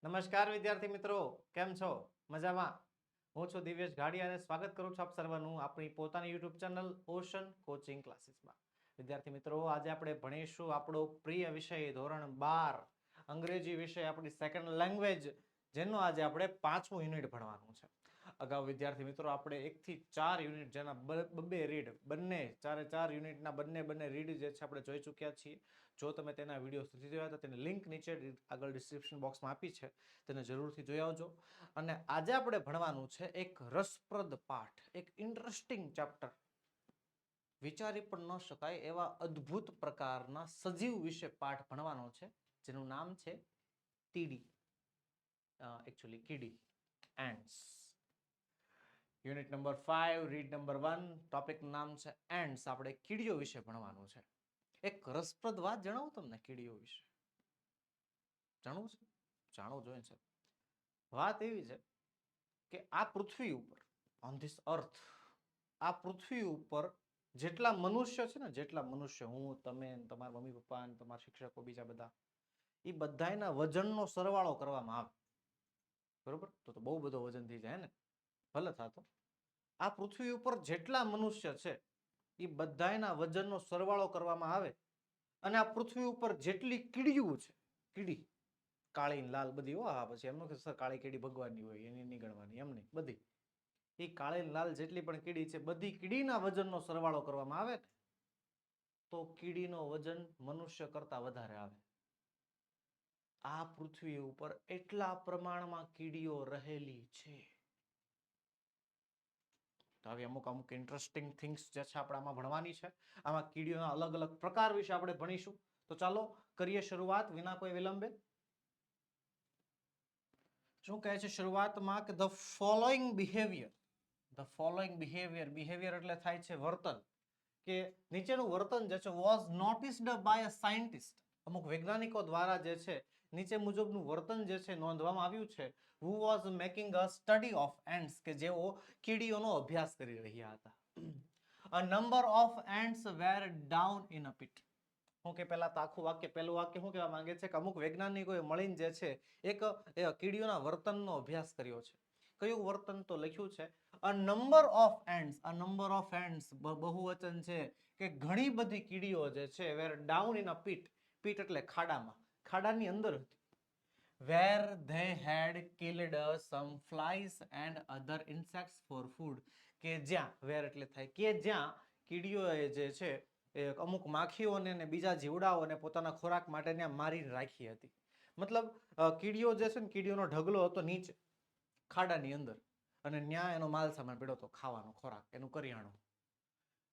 નમસ્કાર વિદ્યાર્થી મિત્રો, કેમ છો? મજામાં? હું છું દિવ્યેશ ઘાડિયા અને સ્વાગત કરું છું આપ સર્વનું આપણી પોતાની યુટ્યુબ ચેનલ ઓશન કોચિંગ ક્લાસીસમાં. વિદ્યાર્થી મિત્રો, આજે આપણે ભણીશું આપણો પ્રિય વિષય ધોરણ 12 અંગ્રેજી વિષય, આપણી સેકન્ડ લેંગ્વેજ, જેનો આજે આપણે 5મું યુનિટ ભણવાનું છે. અગાઉ વિદ્યાર્થી મિત્રો આપણે 1 થી 4 યુનિટ જેના બબ્બે રીડ, બંને ચાર યુનિટના બંને રીડ જે છે આપણે જોઈ ચૂક્યા છીએ. જો તમે તેના વિડીયો સુધી જોયા તો તેની લિંક નીચે આગળ ડિસ્ક્રિપ્શન બોક્સમાં આપી છે, તેને જરૂરથી જોઈ આવજો. અને આજે આપણે ભણવાનું છે એક રસપ્રદ પાઠ, એક ઇન્ટરેસ્ટિંગ ચેપ્ટર, વિચારી પણ ન શકાય એવા અદ્ભુત પ્રકારના સજીવ વિશે પાઠ ભણવાનો છે, જેનું નામ છે તીડી, એકચ્યુઅલી કીડી, ants. Unit number 5, read number 1, ટોપિકનું નામ છે એન્ટ્સ. આપણે કીડીઓ વિશે ભણવાનું છે. એક રસપ્રદ વાત જણાવું તમને કીડીઓ વિશે. જાણવું છે? જાણવું જોઈએ છે. વાત એવી છે કે આ પૃથ્વી ઉપર, ઓન ધીસ અર્થ, આ પૃથ્વી ઉપર જેટલા મનુષ્ય છે ને, જેટલા મનુષ્ય, હું, તમે, તમારા મમ્મી પપ્પા, તમારા શિક્ષકો, બીજા બધા, એ બધાના વજનનો સરવાળો કરવામાં આવે, બરોબર? તો બહુ બધો વજન થઈ જાય ને, ભલે થતો. આ પૃથ્વી ઉપર જેટલા મનુષ્ય છે એ બધાના વજનનો સરવાળો કરવામાં આવે અને આ પૃથ્વી ઉપર જેટલી કીડીઓ છે, કીડી કાળી લાલ બધી, પછી એમ કે કાળી કીડી ભગવાનની હોય એની નહીં ગણવાની, એમ નહીં, બધી એ કાળી લાલ જેટલી પણ કીડી છે, બધી કીડીના વજનનો સરવાળો કરવામાં આવે ને તો કીડીનો વજન મનુષ્ય કરતા વધારે આવે. આ પૃથ્વી ઉપર એટલા પ્રમાણમાં કીડીઓ રહેલી છે. તો આવી અમુક ઇન્ટરેસ્ટિંગ થિંગ્સ જે છે આપણે આમાં ભણવાની છે. આમાં કીડીઓના અલગ અલગ પ્રકાર વિશે આપણે ભણીશું. તો ચાલો કરીએ શરૂઆત વિના કોઈ વિલંબે. શું કહે છે શરૂઆતમાં કે ધ ફોલોઈંગ બિહેવિયર, બિહેવિયર એટલે થાય છે વર્તન, કે નીચેનું વર્તન જે છે was noticed by a scientist, અમુક વૈજ્ઞાનિકો દ્વારા જે છે નીચે મુજબનું વર્તન જે છે નોંધવામાં આવ્યું છે. who was making a study of ants, કે જેઓ કીડીઓનો અભ્યાસ કરી રહ્યા હતા. a number of ants were down in a pit. હું કે પહેલા તો આખું વાક્ય, પહેલું વાક્ય શું કહેવા માંગે છે કે અમુક વૈજ્ઞાનિકોએ મળીને જે છે એક કીડીઓના વર્તનનો અભ્યાસ કર્યો છે. કયું વર્તન? તો લખ્યું છે a number of ants, બહુવચન છે કે ઘણી બધી કીડીઓ જે છે were down in a pit, pit એટલે ખાડામાં, ખાડાની અંદર હતી. where they had killed some flies and other insects for food, કે જ્યાં, where એટલે થાય કે જ્યાં કીડીઓએ જે છે એ અમુક માખીઓને ને બીજા જીવડાઓને પોતાના ખોરાક માટે ત્યાં મારીને રાખી હતી. મતલબ કીડીઓ જે છે ને, કીડીઓનો ઢગલો હતો નીચે ખાડાની અંદર, અને ન્યા એનો માલ સામાન પડ્યો હતો, ખાવાનો ખોરાક, એનું કરિયાણું,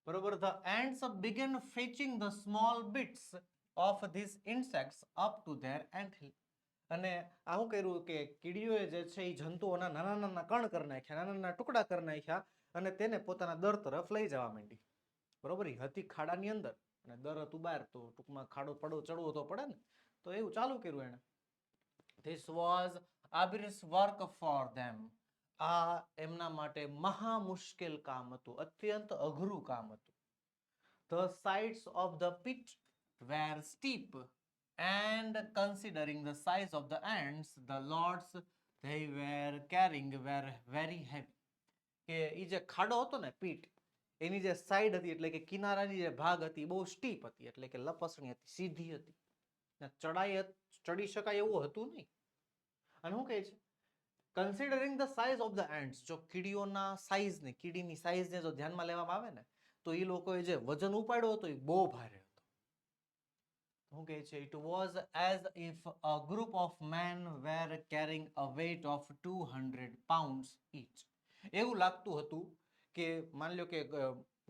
બરોબર. the ants began fetching the small bits of these insects up to their anthill. અને આ શું કર્યું કે કીડીઓએ જે છે એ જંતુઓના નાના નાના કણ કરી નાખ્યા, નાના નાના ટુકડા કરી નાખ્યા અને તેને પોતાના દર તરફ લઈ જવા માંડી, બરોબર. એ હતી ખાડાની અંદર અને દર હતું બહાર, તો ટૂંકમાં ખાડો ચડવો તો પડે ને, તો એવું ચાલુ કર્યું એને. This was arduous work for them. આ એમના માટે મહા મુશ્કેલ કામ હતું, અત્યંત અઘરું કામ હતું. The sides of the pit were steep and considering the size of the ants, the loads they were carrying were very heavy. કે એ જે ખાડો હતો ને, પીટ, એની જે સાઈડ હતી એટલે કે કિનારાની જે ભાગ હતી બહુ સ્ટીપ હતી, એટલે કે લપસણી હતી, સીધી હતી, ચડી શકાય એવું હતું નહીં. અને શું કહે છે, considering the size of the ants, જો કીડીઓના સાઇઝને, કીડીની સાઇઝને જો ધ્યાનમાં લેવામાં આવે ને તો એ લોકોએ જે વજન ઉપાડ્યો હતો એ બહુ ભારે હતો. શું કહે છે, it was as if a group of men were carrying a weight of 200 pounds each. એવું લાગતું હતું કે માની લો કે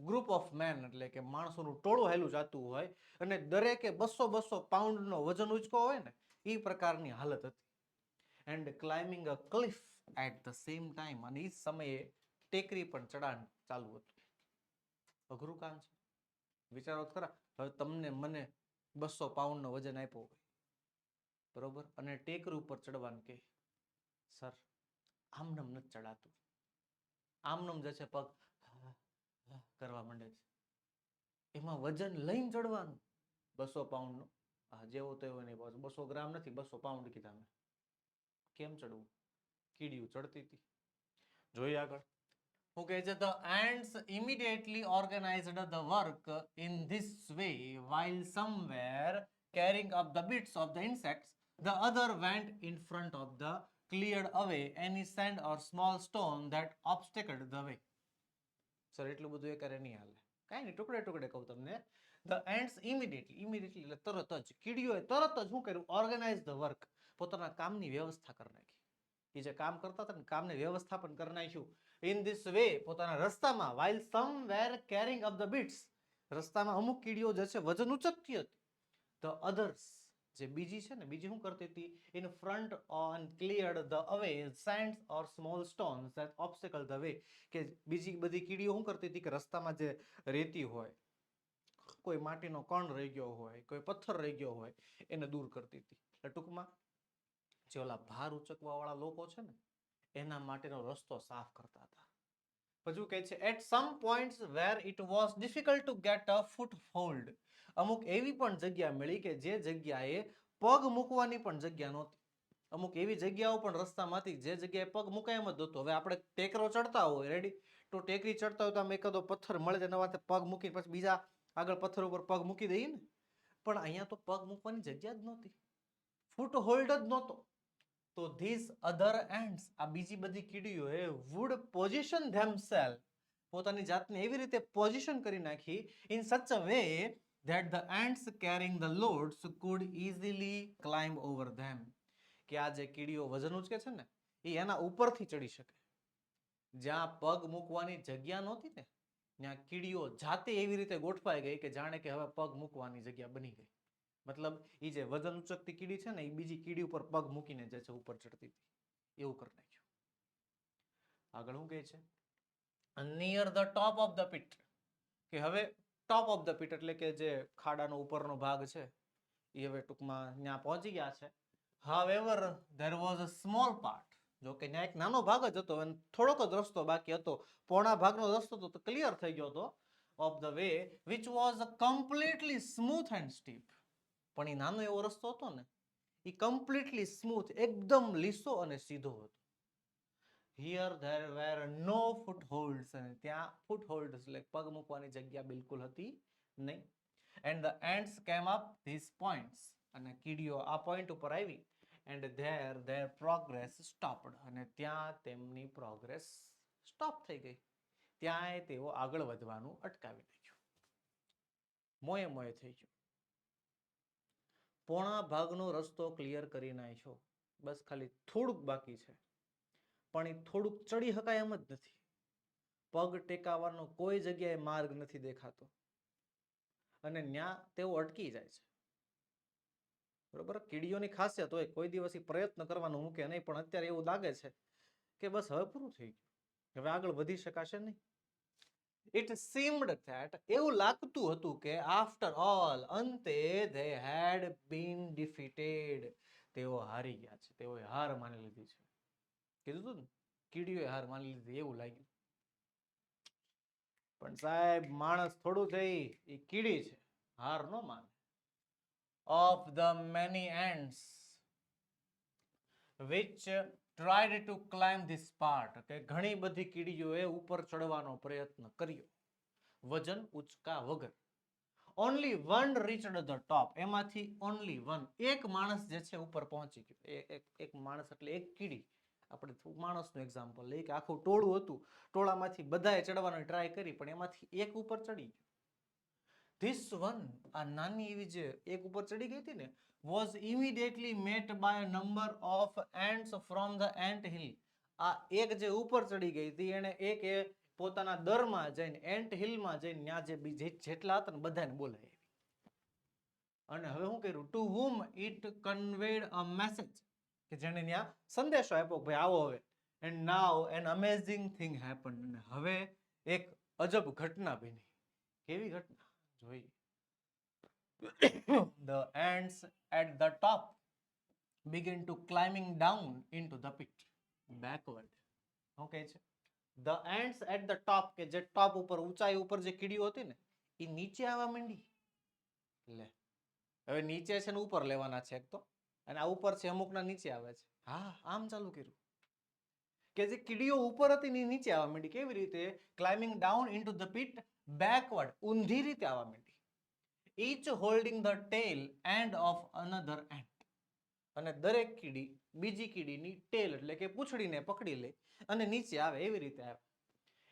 ગ્રુપ ઓફ મેન એટલે કે માણસોનું ટોળું હેલું જતું હોય અને દરેકે 200 પાઉન્ડનો વજન ઉચકો હોય ને, એ પ્રકારની હાલત હતી. And climbing a cliff at the same time, અને એ સમયે ટેકરી પણ ચડાણ ચાલુ હતું. અઘરું કામ છે, વિચારો ખરા. હવે તમને મને 200 પાઉન્ડનો વજન આપ્યો હોય, બરોબર, અને ટેકરી ઉપર ચડવાનું કે સર આમનમ નથી ચડાતું, આમનમ જે છે પગ કરવા માંડે છે, એમાં વજન લઈને ચડવાનું 200 પાઉન્ડનું. જેવો તો એવો નહીં, 200 ગ્રામ નથી, 200 પાઉન્ડ કીધા મેં. કેમ ચડવું? કીડીયું ચડતી હતી. જોઈએ આગળ. શું કહે છે? The ants immediately organized the work in this way, while some were carrying up the bits of the insects, the other went in front of the cleared away any sand or small stone that obstructed the way. Sir એટલું બધું એ કરે નહીં હાલે. કાંઈ નહીં, ટુકડે ટુકડે કહું તમને. The ants immediately એટલે તરત જ, કીડીઓએ તરત જ શું કર્યું? Organize the work. પોતાના કામની વ્યવસ્થા કરી નાખી. એ જે કામ કરતા હતા ને કામને વ્યવસ્થાપન કરી નાખ્યું. In this way, પોતાના રસ્તામાં, while some were carrying up the bits, રસ્તામાં અમુક કીડીઓ જે છે વજન ઉચકતી હતી. The others, જે બીજી છે ને, બીજી શું કરતી હતી? In front on cleared the away sands or small stones that obstacle the way. કે બીજી બધી કીડીઓ શું કરતી હતી? કે રસ્તામાં જે રેતી હોય, કોઈ માટીનો કણ રહી ગયો હોય, કોઈ પથ્થર રહી ગયો હોય, એને દૂર કરતી હતી. એટલે ટૂંકમાં જે ઓલા ભાર ઉચકવા વાળા લોકો છે ને, એના માટેનો રસ્તો સાફ કરતા હતા. પછી કહે છે at some points where it was difficult to get a foothold, અમુક એવી પણ જગ્યા મળી કે જે જગ્યાએ પગ મૂકવાની પણ જગ્યા નહોતી. અમુક એવી જગ્યાઓ પણ રસ્તામાંથી જે જગ્યાએ પગ મુકાય એમ જ નહોતું. હવે આપણે ટેકરો ચડતા હોય, રેડી, તો ટેકરી ચડતા હોય તો આમ એકાદો પથ્થર મળે તેના માથે પગ મૂકીને પછી બીજા આગળ પથ્થર ઉપર પગ મૂકી દઈએ ને. પણ અહીંયા તો પગ મૂકવાની જગ્યા જ નહોતી, ફૂટ હોલ્ડ જ નહોતો. તો these other ants, આ બીજી બધી કીડીઓએ would position themselves, પોતાની જાતને એવી રીતે પોઝિશન કરી નાખી in such a way that the ants carrying the loads could easily climb over them, કે આ જે કીડીઓ વજન ઉચકે છે ને એ એના ઉપરથી ચડી શકે. જ્યાં પગ મૂકવાની જગ્યા નહોતી ને ત્યાં કીડીઓ જાતે એવી રીતે ગોઠવાઈ ગઈ કે જાણે કે હવે પગ મૂકવાની જગ્યા બની ગઈ. મતલબ એ જે વજન ઉચકતી કીડી છે ને એ બીજી કીડી ઉપર પગ મૂકીને જે છે ઉપર ચડતી હતી, એવું કરી નાખ્યું. આગળ શું કહે છે? near the top of the pit, કે હવે ટોપ ઓફ ધ પીટ એટલે કે જે ખાડાનો ઉપરનો ભાગ છે એ હવે ટૂંકમાં ત્યાં પહોંચી ગયા છે. however there was a small part, જો કે ત્યાં એક નાનો ભાગ જ હતો અને થોડોક જ રસ્તો બાકી હતો, પોણા ભાગનો રસ્તો તો ક્લિયર થઈ ગયો હતો, of the way which was completely smooth and steep. પણ એ નાનો એવો રસ્તો હતો ને એ કમ્પ્લીટલી સ્મૂથ, એકદમ લીસો અને સીધો હતો. Here there were no footholds, અને ત્યાં footholds એટલે પગ મૂકવાની જગ્યા બિલકુલ હતી નહીં. And the ants came up these points, અને કીડીઓ આ પોઈન્ટ ઉપર આવી, and there their progress stopped, અને ત્યાં તેમની પ્રોગ્રેસ સ્ટોપ થઈ ગઈ. ત્યાંય તેઓ આગળ વધવાનું અટકાવી નાખ્યું, મોએ મોએ થઈ ગયું. પોણા ભાગનો રસ્તો ક્લિયર કરી નાખ્યો, બસ ખાલી થોડુંક બાકી છે. પણ એ થોડુંક ચડી શકાય એમ જ નથી, પગ ટેકાવાનો કોઈ જગ્યાએ માર્ગ નથી દેખાતો અને ન્યા તેઓ અટકી જાય છે. બરોબર, કીડીઓની ખાસિયત હોય કોઈ દિવસ પ્રયત્ન કરવાનો મૂકે નહીં, પણ અત્યારે એવું લાગે છે કે બસ હવે પૂરું થઈ ગયું, હવે આગળ વધી શકાશે નહીં. It seemed that, એવું લાગતું હતું કે after all, અંતે they had been defeated, તેઓ હારી ગયા છે, તેઓએ હાર માની લીધી છે. કીધું હતું ને કીડીઓએ હાર માની લીધી એવું લાગ્યું. પણ સાહેબ માણસ થોડું થઈ, એ કીડી છે, હાર ન માને. Of the many ants which tried to climb this part, કે ઘણી બધી કીડીઓએ ઉપર ચડવાનો પ્રયત્ન કર્યો વજન ઉચકા વગર. Only one reached the top, એમાંથી only one, એક માણસ જે છે ઉપર પહોંચી ગયો. એક માણસ એટલે એક કીડી. આપણે માણસનું એક્ઝામ્પલ લઈએ કે આખું ટોળું હતું, ટોળામાંથી બધાએ ચડવાની ટ્રાય કરી પણ એમાંથી એક ઉપર ચડી ગયો. This one, આ નાની એવી જે એક ઉપર ચડી ગઈ હતી ને, was immediately met by a number of ants from the ant hill. આ એક જે ઉપર ચડી ગઈ હતી એને એક પોતાના દરમાં જઈને એન્ટ હિલમાં જઈને ત્યાં જે જેટલા હતા ને બધાને બોલાવી અને હવે શું કર્યું? To whom it conveyed a message, કે જેને ત્યાં સંદેશો આપ્યો ભાઈ આવો હવે. And now an amazing thing happened, અને હવે એક અજબ ઘટના બની. કેવી ઘટના જોઈ? The ants at the top began to climbing down into the pit backward. Okay છે the ants at the top, કે જે ટોપ ઉપર ઊંચાઈ ઉપર જે કીડીઓ હતી ને એ નીચે આવવા માંડી. લે હવે નીચે છે ને ઉપર લેવાના છે એક તો અને આ ઉપર છે, અમુકના નીચે આવે છે. હા, આમ ચાલુ કર્યું કે જે કીડીઓ ઉપર હતી ને નીચે આવવા માંડી. કેવી રીતે? Climbing down into the pit backward, ઊંધી રીતે આવવા માંડી. each holding the tail end of another ant. અને દરેક કીડી બીજી કીડીની ટેલ એટલે કે પૂંછડીને પકડી લે અને નીચે આવે, એવી રીતે આવે.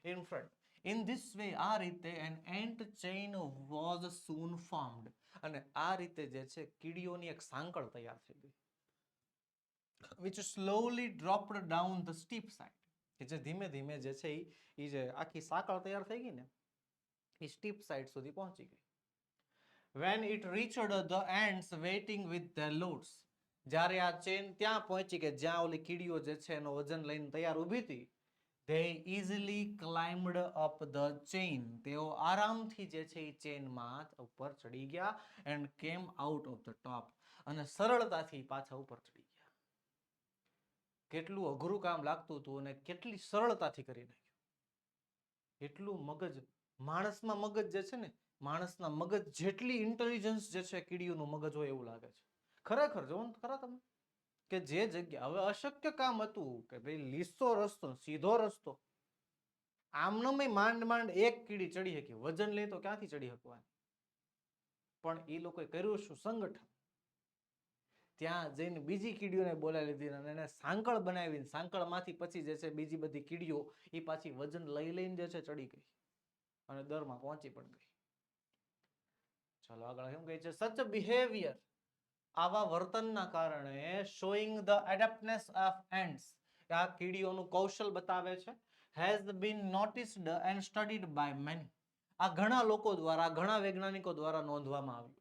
In front. In this way, આ રીતે an ant chain was soon formed. અને આ રીતે જે છે કીડીઓની એક સાંકળ તૈયાર થઈ ગઈ. which slowly dropped down the steep side. કે જે ધીમે ધીમે જે છે એ જે આખી સાંકળ તૈયાર થઈ ગઈ ને એ સ્ટીપ સાઇડ સુધી પહોંચી ગઈ. when it reached the ants waiting with their loads. જ્યારે આ ચેન ત્યાં પહોંચી કે જ્યાં ઓલી કીડીઓ જે છે એનો વજન લઈને તૈયાર ઊભી હતી, they easily climbed up the chain. તેઓ આરામથી જે છે એ ચેનમાં ઉપર ચડી ગયા and came out of the top. અને સરળતાથી પાછા ઉપર ચડી ગયા. કેટલું અઘરું કામ લાગતું હતું અને કેટલી સરળતાથી કરી નાખ્યું. એટલું મગજ, માણસમાં મગજ જે છે ને, માણસના મગજ જેટલી ઇન્ટેલિજન્સ જે છે કીડીઓનું મગજ હોય એવું લાગે છે. ખરેખર જોવો ને ખરા તમે કે જે જગ્યા હવે અશક્ય કામ હતું કે ભાઈ લીસો રસ્તો, સીધો રસ્તો, આમનમે માંડ માંડ એક કીડી ચડી શકી, વજન લે તો ક્યાંથી ચડી શકવાની? પણ એ લોકોએ કર્યું શું? સંગઠન. ત્યાં જઈને બીજી કીડીઓને બોલાવી લીધી અને એને સાંકળ બનાવી, સાંકળમાંથી પછી જે છે બીજી બધી કીડીઓ એ પાછી વજન લઈ લઈને જે છે ચડી ગઈ અને દરમાં પહોંચી પણ ગઈ. ચાલો આગળ એમ કહે છે, such a behavior, આવા વર્તનના કારણે showing the adaptness of ants, આ કીડીઓનું કૌશલ બતાવે છે, has been noticed and studied by many. આ ઘણા લોકો દ્વારા, ઘણા વૈજ્ઞાનિકો દ્વારા નોંધવામાં આવ્યું છે.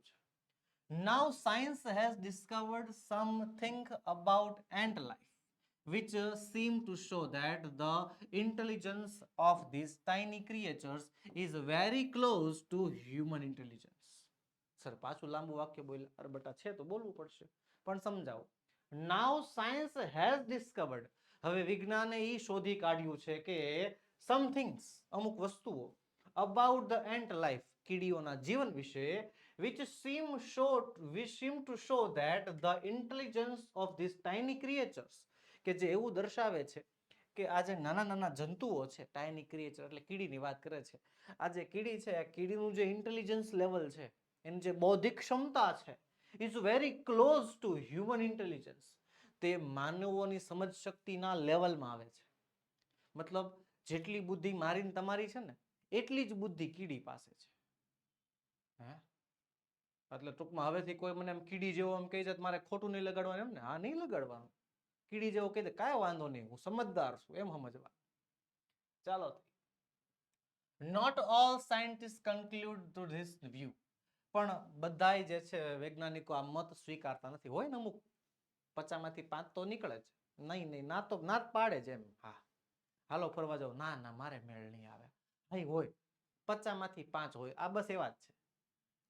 Now science has discovered something about ant life which seem to show that the intelligence of these tiny creatures is very close to human intelligence. Sir પાછું લાંબુ વાક્ય બોલ્યા, અરે બટા છે તો બોલવું પડશે પણ સમજાવો. Now science has discovered, હવે વિજ્ઞાને એ શોધી કાઢ્યું છે કે some things, અમુક વસ્તુઓ, about the ant life, કીડીઓના જીવન વિશે, which seem to show that the intelligence of these tiny creatures, કે જે એવું દર્શાવે છે કે આ જે નાના નાના જંતુઓ છે, ટાઇની ક્રિએચર એટલે કીડીની વાત કરે છે, આ જે કીડી છે આ કીડીનું જે ઇન્ટેલિજન્સ લેવલ છે, એની જે બૌદ્ધિક ક્ષમતા છે, is very close to human intelligence, તે માનવોની સમજ શક્તિના લેવલમાં આવે છે. મતલબ જેટલી બુદ્ધિ મારી તમારી છે ને એટલી જ બુદ્ધિ કીડી પાસે છે. હે એટલે ટૂંકમાં હવેથી કોઈ મને એમ કીડી જેવો એમ કહી જાય મારે ખોટું નહીં લગાડવાનું, એમ ને? હા, નહીં લગાડવાનું. કીડી જેવો કહી દે કાંઈ વાંધો નહીં, હું સમજદાર છું, એમ સમજવા. ચાલો, not all scientist conclude to this view, પણ બધાય જે છે વૈજ્ઞાનિકો આ મત સ્વીકારતા નથી. હોય ને અમુક 50માંથી 5 તો નીકળે જ નહીં, નહીં ના તો ના જ પાડે છે એમ. હા હાલો ફરવા જાવ, ના ના મારે મેળ નહીં આવે. અહીં હોય 50માંથી 5 હોય, આ બસ એવા જ છે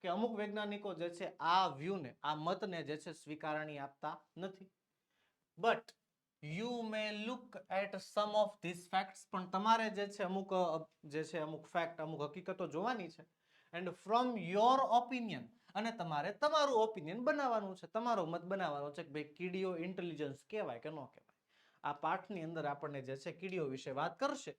કે અમુક વૈજ્ઞાનિકો જે છે આ વ્યૂને, આ મતને જે છે સ્વીકારણી આપતા નથી. But you may look at some of this facts, પણ તમારે જે છે અમુક ફેક્ટ, અમુક હકીકતો જોવાની છે. એન્ડ ફ્રોમ યોર ઓપિનિયન, અને તમારે તમારું ઓપિનિયન બનાવવાનું છે, તમારો મત બનાવવાનો છે કે ભાઈ કીડીઓ ઇન્ટેલિજન્સ કહેવાય કે ન કહેવાય. આ પાઠની અંદર આપણને જે છે કીડીઓ વિશે વાત કરશે,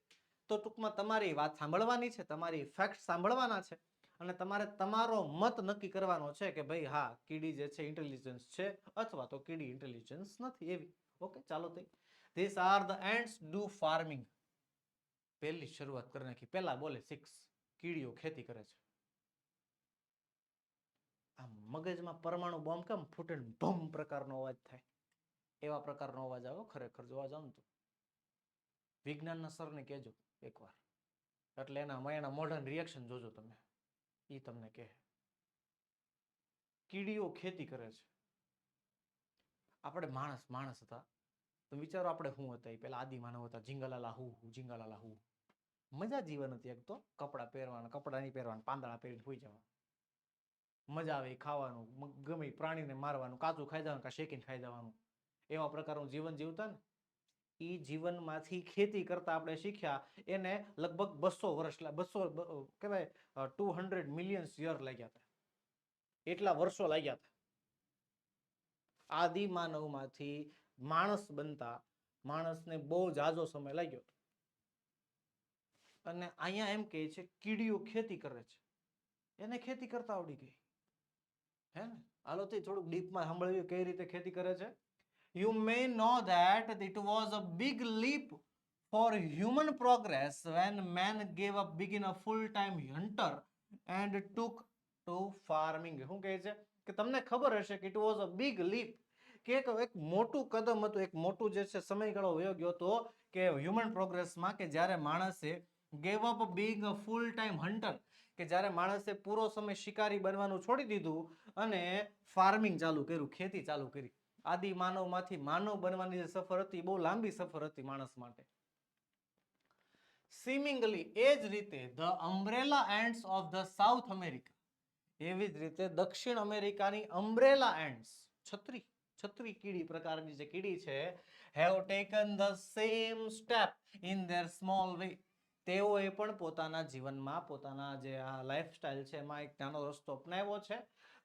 તો ટૂંકમાં તમારી વાત સાંભળવાની છે, તમારી ફેક્ટ સાંભળવાના છે અને તમારે તમારો મત નક્કી કરવાનો છે કે ભાઈ હા કીડી જે છે ઇન્ટેલિજન્સ છે અથવા તો કીડી ઇન્ટેલિજન્સ નથી, એવી. ઓકે, ચાલો તો this are the ants do farming. પહેલી શરૂઆત કરી નાખી, પહેલા બોલે 6, કીડીઓ ખેતી કરે છે. આ મગજમાં પરમાણુ બોમ્બ કેમ ફૂટે ભમ પ્રકારનો અવાજ થાય, એવા પ્રકારનો અવાજ આવે ખરેખર જોવા જાવ તો. વિજ્ઞાનના સરને કહેજો એકવાર, એટલે એના મોઢાનું રિએક્શન જોજો તમે, એ તમને કહે. કીડીઓ ખેતી કરે છે. આપણે માણસ હતા તો વિચારો આપણે શું હતા, પેલા આદિમાનવ હતા, જીંગાલાલા હું જીંગાલાલા હું. મજા જીવન હતી. એક તો કપડા પહેરવાના, કપડા નહીં પહેરવાના, પાંદડા પહેરીને સુઈ જવાનું, મજા આવે ખાવાનું, ગમે પ્રાણીને મારવાનું, કાચું ખાઈ જવાનું, કાં શેકીને ખાઈ જવાનું, એવા પ્રકારનું જીવન જીવતા ને. એ જીવનમાંથી ખેતી કરતા આપણે શીખ્યા, એને લગભગ 200 વર્ષ, 200 કહેવાય 200 મિલિયન યર લાગ્યા હતા, એટલા વર્ષો લાગ્યા હતા આદિ માનવમાંથી માણસ બનતા માણસને બહુ જાજો સમય લાગ્યો. અને અહીંયા એમ કહે છે કીડીઓ ખેતી કરે છે, એને ખેતી કરતા આવડી ગઈ. હે ને? હાલો તે થોડુંક ડીપમાં સાંભળ્યું કઈ રીતે ખેતી કરે છે. You may know that it was a big leap for human progress when man gave up being a full-time hunter and took to farming. શું કહે છે કે તમને ખબર હશે કે it was a big leap, કે એક મોટું કદમ હતું, એક મોટું જે છે સમયગાળો વયો ગયો હતો કે હ્યુમન પ્રોગ્રેસમાં, કે જ્યારે માણસે gave up being a full-time hunter, કે જ્યારે માણસે પૂરો સમય શિકારી બનવાનું છોડી દીધું અને ફાર્મિંગ ચાલુ કર્યું, ખેતી ચાલુ કરી. આદિ માનવમાંથી માનવ બનવાની જે સફર હતી બહુ લાંબી સફર હતી માણસ માટે. સિમિંગલી એ જ રીતે the umbrella ends of the South America, એવી જ રીતે દક્ષિણ અમેરિકાની અમ્બ્રેલા એન્ડ્સ, છત્રી કીડી પ્રકારની જે કીડી છે, have taken the same step in their small way, તેઓએ પણ પોતાના જીવનમાં પોતાના જે આ લાઈફસ્ટાઈલ છે એમાં એક નાનો રસ્તો અપનાવ્યો છે.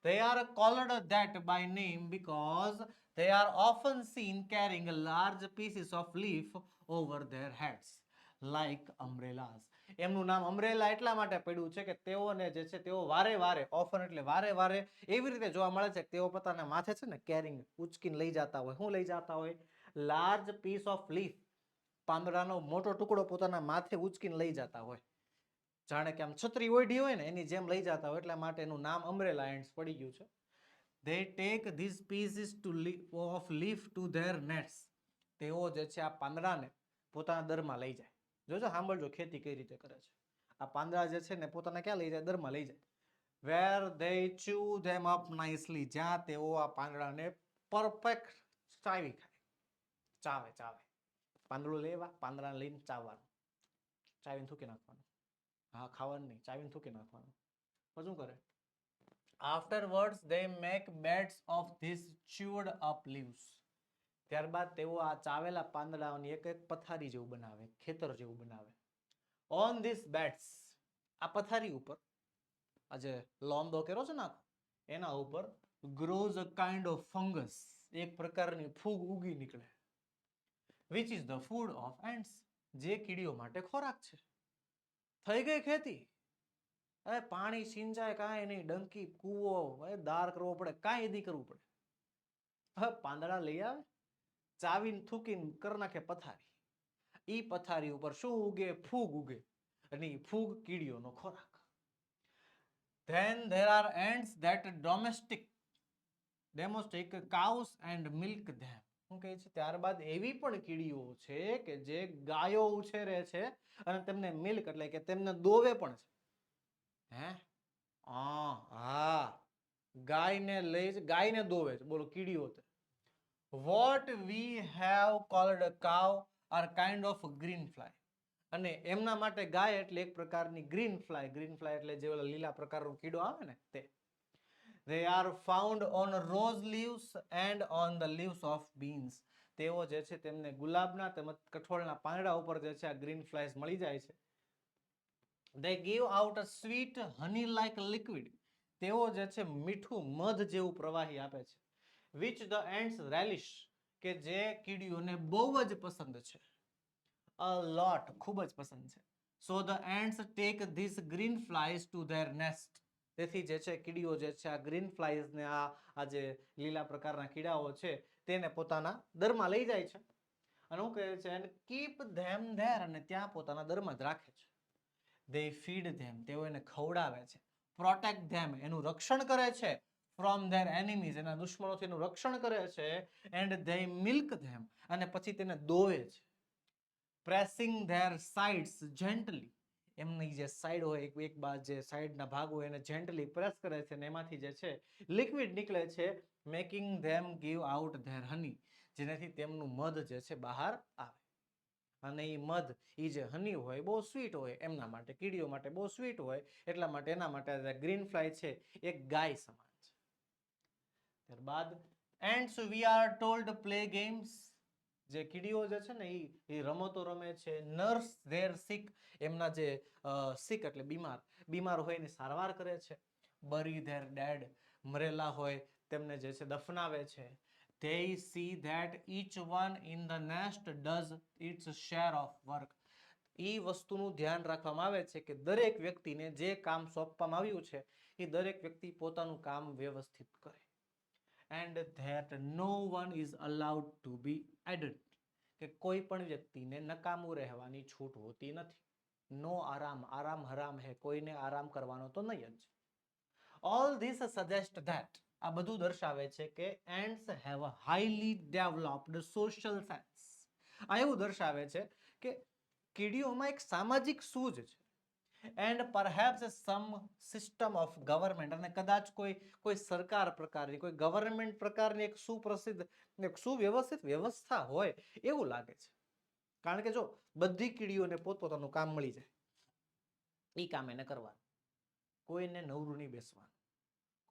They are called that by name because they are often seen carrying large pieces of leaf over their heads like umbrellas. એમનું નામ અમ્બ્રેલા એટલા માટે પડ્યું છે કે તેઓને જે છે તેઓ વારે વારે, ઓફન એટલે વારે વારે એવી રીતે જોવા મળે છે કે તેઓ પોતાના માથે છે ને કેરિંગ, ઉચકીને લઈ જતા હોય. શું લઈ જતા હોય? લાર્જ પીસ ઓફ લીફ, પાંદડાનો મોટો ટુકડો પોતાના માથે ઉચકીને લઈ જતા હોય, જાણે કે આમ છત્રી ઓઢી હોય ને એની જેમ લઈ જતા હોય, એટલા માટે એનું નામ અમ્બ્રેલા એન્ડ્સ પડી ગયું છે. They take these pieces of leaf to their nets. તેઓ જે છે આ પાંદડાને પોતાના દરમાં લઈ જાય. જોજો, સાંભળજો ખેતી કઈ રીતે કરે છે. આ પાંદડા જે છે ને પોતાના ક્યાં લઈ જાય? દરમાં લઈ જાય. Where they chew them up nicely, જ્યાં તેઓ આ પાંદડાને પરફેક્ટ ચાવી ખાય, ચાવે. પાંદડું લેવા, પાંદડાને લઈને ચાવવાનું, ચાવીને થૂકી નાખવાનું. હા, ખાવાનું નહીં, ચાવીને થૂકી નાખવાનું. પછી શું કરે? Afterwards they make beds of these chewed up leaves. ત્યારબાદ તેઓ આ ચાવેલા પાંદડાઓની એક એક પથારી જેવું બનાવે, ખેતર જેવું બનાવે. On these beds, આ પથારી ઉપર આ જે લોંદો કર્યો છે ને એના ઉપર grows a kind of fungus, એક પ્રકારની ફૂગ ઉગી નીકળે, which is the food of ants, જે કીડીઓ માટે ખોરાક છે. થઈ ગઈ ખેતી. અરે પાણી સિંચાય કાંઈ નહીં, ડંકી કૂવો દાર કરવો પડે, કાંઈ એદી કરવું પડે. હવે પાંદડા લઈ આવે, ચાવીને થૂકીને કરી નાખે પથારી. ઈ પથારી ઉપર શું ઉગે? ફૂગ ઉગે, અને ઈ ફૂગ કીડીઓનો ખોરાક. Then there are ants that domestic cows and milk them. શું કહે છે? ત્યારબાદ એવી પણ કીડીઓ છે કે જે ગાયો ઉછેરે છે અને તેમને મિલ્ક એટલે કે તેમને દોવે પણ છે. હે? હા, ગાયને દોવે છે. બોલો, કીડીઓ. What we have called a cow are kind of green fly. અને એમના માટે ગાય એટલે એક પ્રકારની ગ્રીન ફ્લાય એટલે જે લીલા પ્રકારનો કીડો આવે ને તે. They are found on rose leaves and on the leaves of beans. તેઓ જે છે તેમને ગુલાબના તેમજ કઠોળના પાંદડા ઉપર જે છે આ ગ્રીન ફ્લાયસ મળી જાય છે. They give out a sweet honey like liquid. તેઓ જે છે મીઠું મધ જેવું પ્રવાહી આપે છે. Which the ants relish, કે જે કીડીઓને બહુ જ પસંદ છે. A lot, ખૂબ જ પસંદ છે. So the ants take these green flies to their nest. તેથી જે છે કીડીઓ જે છે આ ગ્રીન ફ્લાઈઝ ને આ જે લીલા પ્રકારના કીડાઓ છે તેને પોતાના દરમાં લઈ જાય છે. અને શું કહે છે? and keep them there, અને ત્યાં પોતાના દરમાં જ રાખે છે. They feed them, તેઓ એને ખવડાવે છે. Protect them, એનું રક્ષણ કરે છે. From their enemies, એના દુશ્મનોથી એનું રક્ષણ કરે છે. And they milk them, અને પછી તેને દોવે છે. Pressing their sides gently, એમની જે સાઈડ હોય એક બાજુ જે સાઈડના ભાગ હોય એને જેન્ટલી પ્રેસ કરે છે અને એમાંથી જે છે લિક્વિડ નીકળે છે. Making them give out their honey, જેનાથી તેમનું મધ જે છે બહાર આવે. અને એ મધ, એ જે હની હોય બહુ સ્વીટ હોય, એમના માટે કીડીઓ માટે બહુ સ્વીટ હોય, એટલા માટે એના માટે ગ્રીન ફ્લાય છે એક ગાય સમાન છે. ત્યારબાદ ants we are told play games. જે કીડીઓ જે છે ને એ રમતો રમે છે. નર્સ ધેર સિક, એમના જે સિક એટલે બીમાર હોય એની સારવાર કરે છે. બરી ધેર ડેડ, મરેલા હોય તેમને જે છે દફનાવે છે. they see that each one in the nest does its share of work. એ વસ્તુનું ધ્યાન રાખવામાં આવે છે કે દરેક વ્યક્તિને જે કામ સોંપવામાં આવ્યું છે એ દરેક વ્યક્તિ પોતાનું કામ વ્યવસ્થિત કરે. And that no one is allowed to be idle. કે કોઈ પણ વ્યક્તિને નકામું રહેવાની છૂટ હોતી નથી. નો આરામ, આરામ હરામ હે, કોઈને આરામ કરવાનો તો નહીં જ. All this suggest that, આ બધું દર્શાવે છે કે ants have a highly developed social sense. આ એવું દર્શાવે છે કે કીડીઓમાં એક સામાજિક સૂઝ છે. And perhaps some system of government, અને કદાચ કોઈ સરકાર પ્રકારની, કોઈ ગવર્નમેન્ટ પ્રકારની એક સુપ્રસિદ્ધ, એક સુવ્યવસ્થિત વ્યવસ્થા હોય એવું લાગે છે. કારણ કે જો બધી કીડીઓને પોતપોતાનું કામ મળી જાય, એ કામ એને કરવાનું, કોઈને નવરું નહીં બેસવાનું.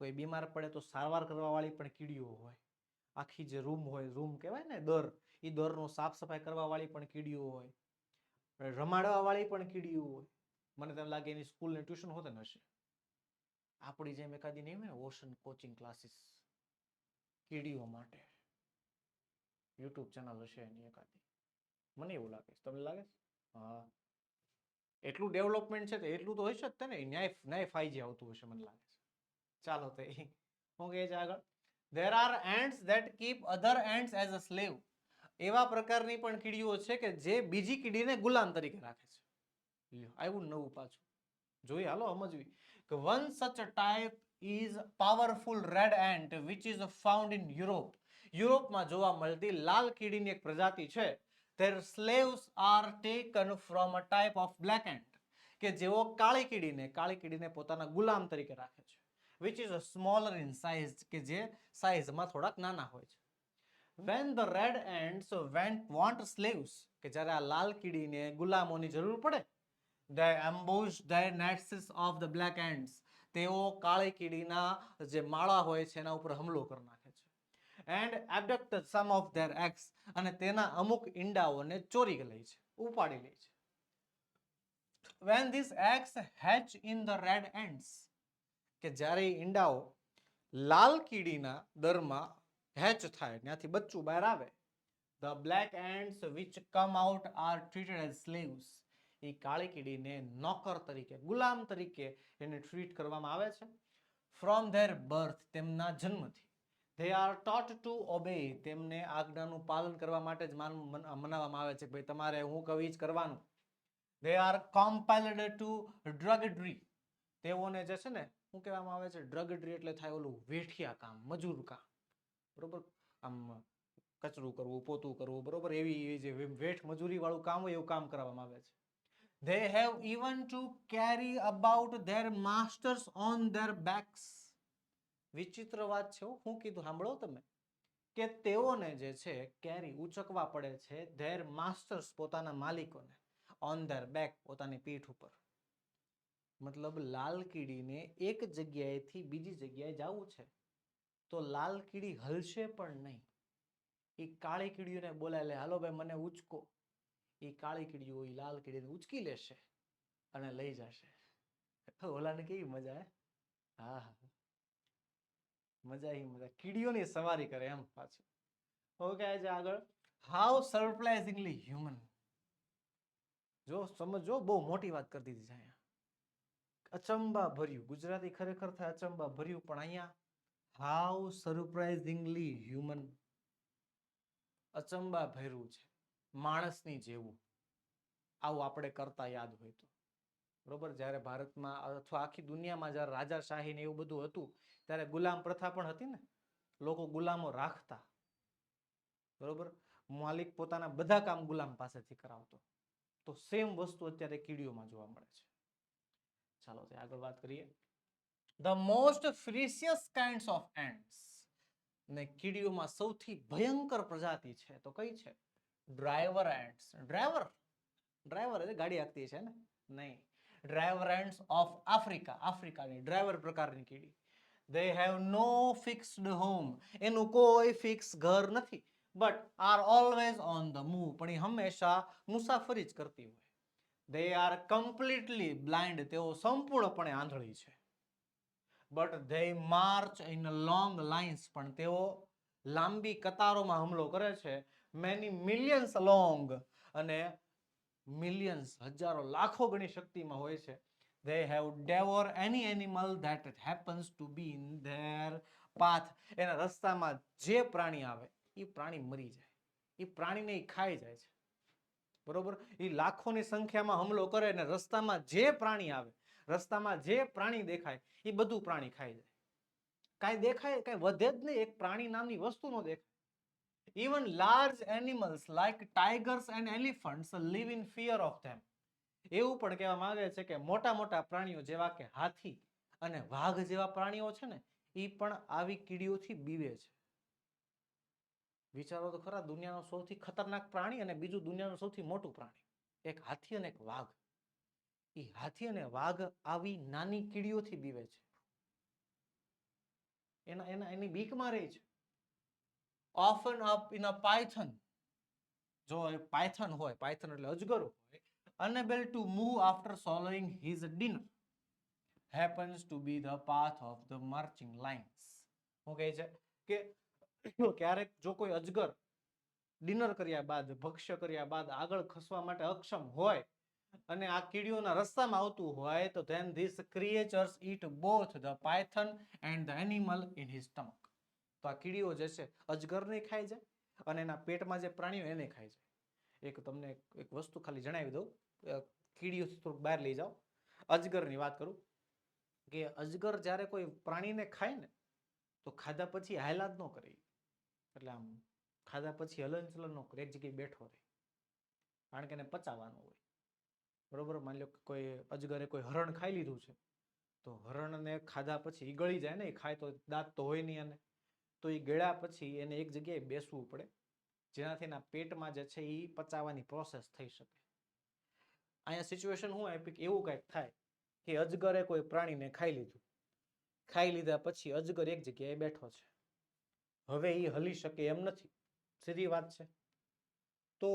કોઈ બીમાર પડે તો સારવાર કરવા વાળી પણ કીડીઓ હોય. આખી જે રૂમ હોય, રૂમ કહેવાય ને દર, એ દરનો સાફ સફાઈ કરવા વાળી પણ કીડીઓ હોય. રમાડવા વાળી પણ કીડીઓ હોય. મને તેમ લાગે એની સ્કૂલ ને ટ્યુશન હોતે ને હશે. આપણી જેમ એકાદી નહીં હોય ને ઓશન કોચિંગ ક્લાસીસ કીડીઓ માટે, યુટ્યુબ ચેનલ હશે એની એકાદી, મને એવું લાગે છે. તમને લાગે છે? હા, એટલું ડેવલપમેન્ટ છે તો એટલું તો હશે જ ને, ન્યાય ફાઈજી આવતું હશે મને લાગે છે. ચાલો તો હું કહે છે આગળ, there are ants that keep other ants as a slave. એવા પ્રકારની પણ કીડીઓ છે કે જે બીજી કીડીને ગુલામ તરીકે રાખે છે. આવ્યું નવું પાછું, જોઈએ હાલો સમજવી કે one such type is powerful red ant which is found in Europe. યુરોપમાં જોવા મળતી લાલ કીડીની એક પ્રજાતિ છે. Their slaves are taken from a type of black ant, કે જેઓ કાળી કીડીને પોતાના ગુલામ તરીકે રાખે છે. which is smaller in size, કે જે સાઈઝમાં થોડાક નાના હોય છે. when the red ants want slaves, કે જ્યારે આ લાલ કીડીને ગુલામોની જરૂર પડે, they ambush their nests of the black ants, તેઓ કાળી કીડીના જે માળા હોય છે એના ઉપર હુમલો કરી નાખે છે. and abduct some of their eggs, અને તેના અમુક ઈંડાઓને ચોરી લે છે, ઉપાડી લે છે. when these eggs hatch in the red ants, કે જ્યારે ઈંડાઓ લાલ કીડીના દરમાં હેચ થાય, ત્યાંથી બચ્ચું બહાર આવે, the black ants which come out are treated as slaves. એ કાળી કીડીને નોકર તરીકે, ગુલામ તરીકે એને ટ્રીટ કરવામાં આવે છે. from their birth, તેમના જન્મથી. they are taught to obey, તેમને આજ્ઞાનું પાલન કરવા માટે જ મનાવવામાં આવે છે કે ભાઈ તમારે હું કહું જ કરવાનું. they are compelled to drudgery, તેઓને જે છે ને શું કહેવામાં આવે છે, ડ્રગડરી એટલે થાય ઓલું વેઠિયા કામ, મજૂર કામ, બરોબર, આમ કચરું કરવું, પોતું કરવું, બરોબર, એવી જે વેઠ મજૂરી વાળું કામ હોય એવું કામ કરવામાં આવે છે. they have even to carry about their masters on their backs. વિચિત્ર વાત છે, હું કીધું સાંભળો તમે, કે તેઓને જે છે કેરી ઉચકવા પડે છે their masters, પોતાના માલિકોને, on their back, પોતાની પીઠ ઉપર. મતલબ લાલ કીડીને એક જગ્યાએથી બીજી જગ્યાએ જવું છે તો લાલ કીડી હલશે પણ નહીં. એ કાળી કીડીઓને બોલાય લે, હાલો ભાઈ મને ઉચકો. એ કાળી કીડીઓ એ લાલ કીડીને ઉચકી લેશે અને લઈ જશે. ઓલાને કેવી મજા હે? હા હા, મજા ઈ મજા, કીડીઓની સવારી કરે એમ પાછું. ઓકે છે આગળ, હાઉ સરપ્રાઇઝિંગલી હ્યુમન. જો સમજો, બહુ મોટી વાત કરી દીધી છે અહીંયા. અચંબા ભર્યું, ગુજરાતી ખરેખર થાય અચંબા ભર્યું, પણ અહીંયા હાઉ સરપ્રાઇઝિંગલી હ્યુમન, અચંબા ભર્યું છે, માણસની જેવું. આવું આપણે કરતા યાદ હોય તો, બરોબર, જ્યારે ભારતમાં અથવા આખી દુનિયામાં જ્યારે રાજાશાહી ને એવું બધું હતું ત્યારે ગુલામ પ્રથા પણ હતી ને, લોકો ગુલામો રાખતા, બરોબર, માલિક પોતાના બધા કામ ગુલામ પાસેથી કરાવતો. તો સેમ વસ્તુ અત્યારે કીડીઓમાં જોવા મળે છે. ચાલો આગળ વાત કરીએ. The most ferocious kinds of ants, ને કીડીઓમાં સૌથી ભયંકર પ્રજાતિ છે તો કઈ છે? Driver ants. ડ્રાઈવર એટલે ગાડી હાંકતી છે ને, નહીં. ડ્રાઈવર એન્ટ્સ ઓફ આફ્રિકા, આફ્રિકાની ડ્રાઈવર પ્રકારની કીડી. They have no fixed home, એનું કોઈ ફિક્સ ઘર નથી, but are always on the move, પણ એ હંમેશા મુસાફરી જ કરતી હોય. They are completely blind, તેઓ સંપૂર્ણપણે આંધળી છે. But they march in long lines, પણ તેઓ લાંબી કતારોમાં હુમલો કરે છે, મેની મિલિયન્સ લોંગ, અને મિલિયન્સ હજારો લાખો ગણી શક્તિમાં હોય છે. They have devour any animal that happens to be in their path. એના રસ્તામાં જે પ્રાણી આવે એ પ્રાણી મરી જાય, એ પ્રાણીને એ ખાઈ જાય છે. બરોબર, એ લાખોની સંખ્યામાં હુમલો કરે અને રસ્તામાં જે પ્રાણી આવે, રસ્તામાં જે પ્રાણી દેખાય એ બધું પ્રાણી ખાઈ જાય. કાંઈ દેખાય કાંઈ વધે જ નહીં, એક પ્રાણી નામની વસ્તુ નો દેખાય. Even large animals like tigers and elephants live in fear of them. એવું પણ કહેવામાં આવે છે કે મોટા મોટા પ્રાણીઓ જેવા કે હાથી અને વાઘ જેવા પ્રાણીઓ છે ને, એ પણ આવી કીડીઓથી બીવે છે. વિચારો તો ખરા, દુનિયાનો સૌથી ખતરનાક પ્રાણી અને બીજું દુનિયાનું સૌથી મોટું પ્રાણી, એક હાથી અને એક વાઘ. એ હાથી અને વાઘ આવી નાની કીડીઓથી બીવે છે, એની બીકમાં રહે છે. Often up in a python, જો પાયથન હોય, પાયથન એટલે અજગર હોય, unable to move after swallowing his dinner, happens to be the path of the marching lines. શું કહે છે કે ક્યારેક જો કોઈ અજગર ડિનર કર્યા બાદ, ભક્ષ્ય કર્યા બાદ આગળ ખસવા માટે અક્ષમ હોય અને આ કીડીઓના રસ્તામાં આવતું હોય, તો then these creatures eat both the python and the animal in his stomach. તો આ કીડીઓ જે છે અજગરને ખાઈ જાય અને એના પેટમાં જે પ્રાણીઓ એને ખાઈ જાય. એક તમને એક વસ્તુ ખાલી જણાવી દઉં, કીડીઓથી થોડુંક બહાર લઈ જાઓ. અજગરની વાત કરું કે અજગર જ્યારે કોઈ પ્રાણીને ખાય ને તો ખાધા પછી હાયલા જ ન કરે, એટલે આમ ખાધા પછી હલનચલન ન કરે, એક જગ્યાએ બેઠો રહે, કારણ કે એને પચાવવાનું હોય. બરોબર, માની લો કે કોઈ અજગરે કોઈ હરણ ખાઈ લીધું છે, તો હરણને ખાધા પછી એ ગળી જાય ને, એ ખાય તો દાંત તો હોય નહીં, અને તો એ ગળ્યા પછી એને એક જગ્યાએ બેસવું પડે, જેનાથી એના પેટમાં જે છે એ પચાવવાની પ્રોસેસ થઈ શકે. અહીંયા સિચ્યુએશન શું આપી કે એવું કંઈક થાય કે અજગરે કોઈ પ્રાણીને ખાઈ લીધું, ખાઈ લીધા પછી અજગર એક જગ્યાએ બેઠો છે, હવે એ હલી શકે એમ નથી, સીધી વાત છે. તો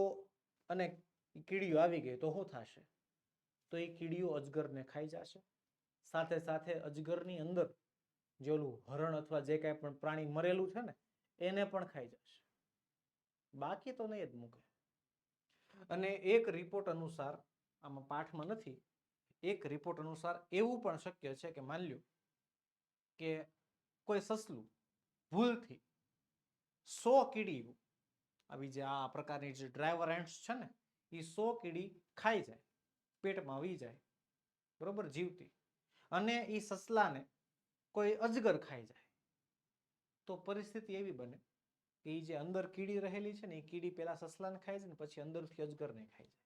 અને કીડીઓ આવી ગઈ તો શું થશે? તો એ કીડીઓ અજગરને ખાઈ જશે, સાથે સાથે અજગરની અંદર જે ઓલું હરણ અથવા જે કાંઈ પણ પ્રાણી મરેલું છે ને એને પણ ખાઈ જશે, બાકી તો નહીં જ મૂકે. અને એક રિપોર્ટ અનુસાર, આમાં પાઠમાં નથી, એક રિપોર્ટ અનુસાર એવું પણ શક્ય છે કે માની લો કે કોઈ સસલું ભૂલથી 100 કીડી આવી જે આ પ્રકારની જે ડ્રાઈવર એન્ટ્સ છે ને, એ 100 કીડી ખાઈ જાય, પેટમાં આવી જાય, બરોબર, જીવતી, અને એ સસલાને કોઈ અજગર ખાઈ જાય, તો પરિસ્થિતિ એવી બને કે એ જે અંદર કીડી રહેલી છે ને, એ કીડી પેલા સસલાને ખાઈ જાય ને પછી અંદરથી અજગરને ખાઈ જાય.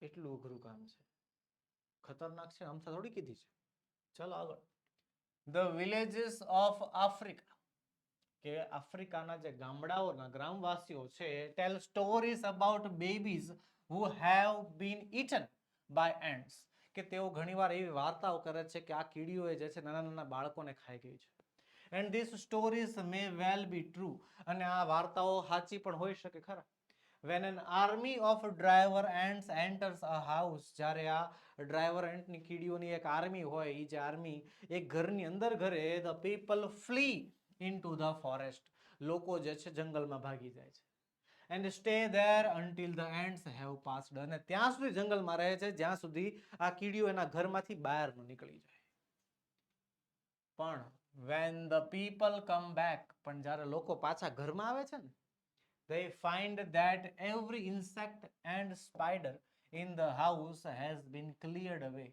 એટલું અઘરું કામ છે, ખતરનાક છે, આમ થોડી કીધી છે. ચાલો આગળ. ધ વિલેજીસ ઓફ આફ્રિકા, કે આફ્રિકાના જે ગામડાઓના ગ્રામવાસીઓ છે, tell stories about babies who have been eaten by ants, કે તેઓ ઘણીવાર એવી વાર્તાઓ કરે છે કે આ કીડીઓએ જે છે નાના નાના બાળકોને ખાઈ ગઈ છે. And this stories May well be true, અને આ વાર્તાઓ સાચી પણ હોઈ શકે ખરા. When an army of driver ants enters a house, જ્યારે આ ડ્રાઈવર એન્ટની કીડીઓની એક આર્મી હોય, એ જે આર્મી એક ઘરની અંદર ઘરે, the people flee into the forest, લોકો જે છે જંગલમાં ભાગી જાય છે. And stay there until the ants have passed, અને ત્યાં સુધી જંગલમાં રહે છે જ્યાં સુધી આ કીડીઓ એના ઘરમાંથી બહાર ન નીકળી જાય. પણ when the people come back, પણ જ્યારે લોકો પાછા ઘરમાં આવે છે ને, they find that every insect and spider in the house has been cleared away,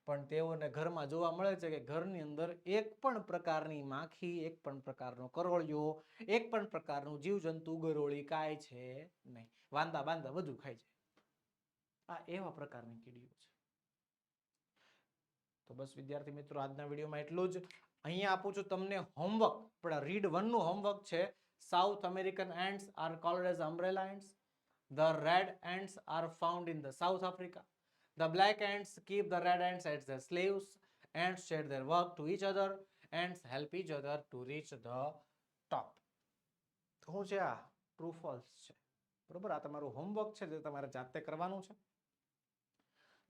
પણ તેઓને ઘરમાં જોવા મળે છે કે ઘરની અંદર એક પણ પ્રકારની માખી, એક પણ પ્રકારનો કરોળિયો, એક પણ પ્રકારનું જીવજંતુ, ગરોળી કાંઈ છે નહીં, વાંદા બાંદા બધું ખાઈ જાય. આ એવા પ્રકારની કીડીઓ છે. તો બસ વિદ્યાર્થી મિત્રો, આજના વિડીયોમાં એટલું જ. અહીંયા આપું છું તમને હોમવર્ક, આપણા રીડ 1 નું હોમવર્ક છે. South American ants are called as umbrella ants. The red ants are found in the South Africa. The black ants keep the red ants as their slaves. Ants share their work to each other. Ants help each other to reach the top. શું છે આ? True false છે, બરોબર. આ તમારું homework છે જે તમારે જાતે કરવાનું છે.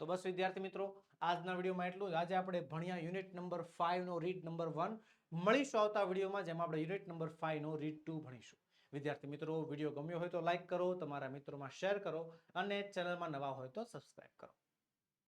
તો બસ વિદ્યાર્થી મિત્રો, આજના વિડીયોમાં એટલું જ. આજે આપણે ભણ્યા unit number 5 no read number 1, મળીશું આવતા વિડીયોમાં, જેમાં આપણે યુનિટ નંબર 5 નો રીડ 2 ભણીશું. વિદ્યાર્થી મિત્રો, વિડીયો ગમ્યો હોય તો લાઈક કરો, તમારા મિત્રોમાં શેર કરો અને ચેનલમાં નવા હોય તો સબસ્ક્રાઇબ કરો.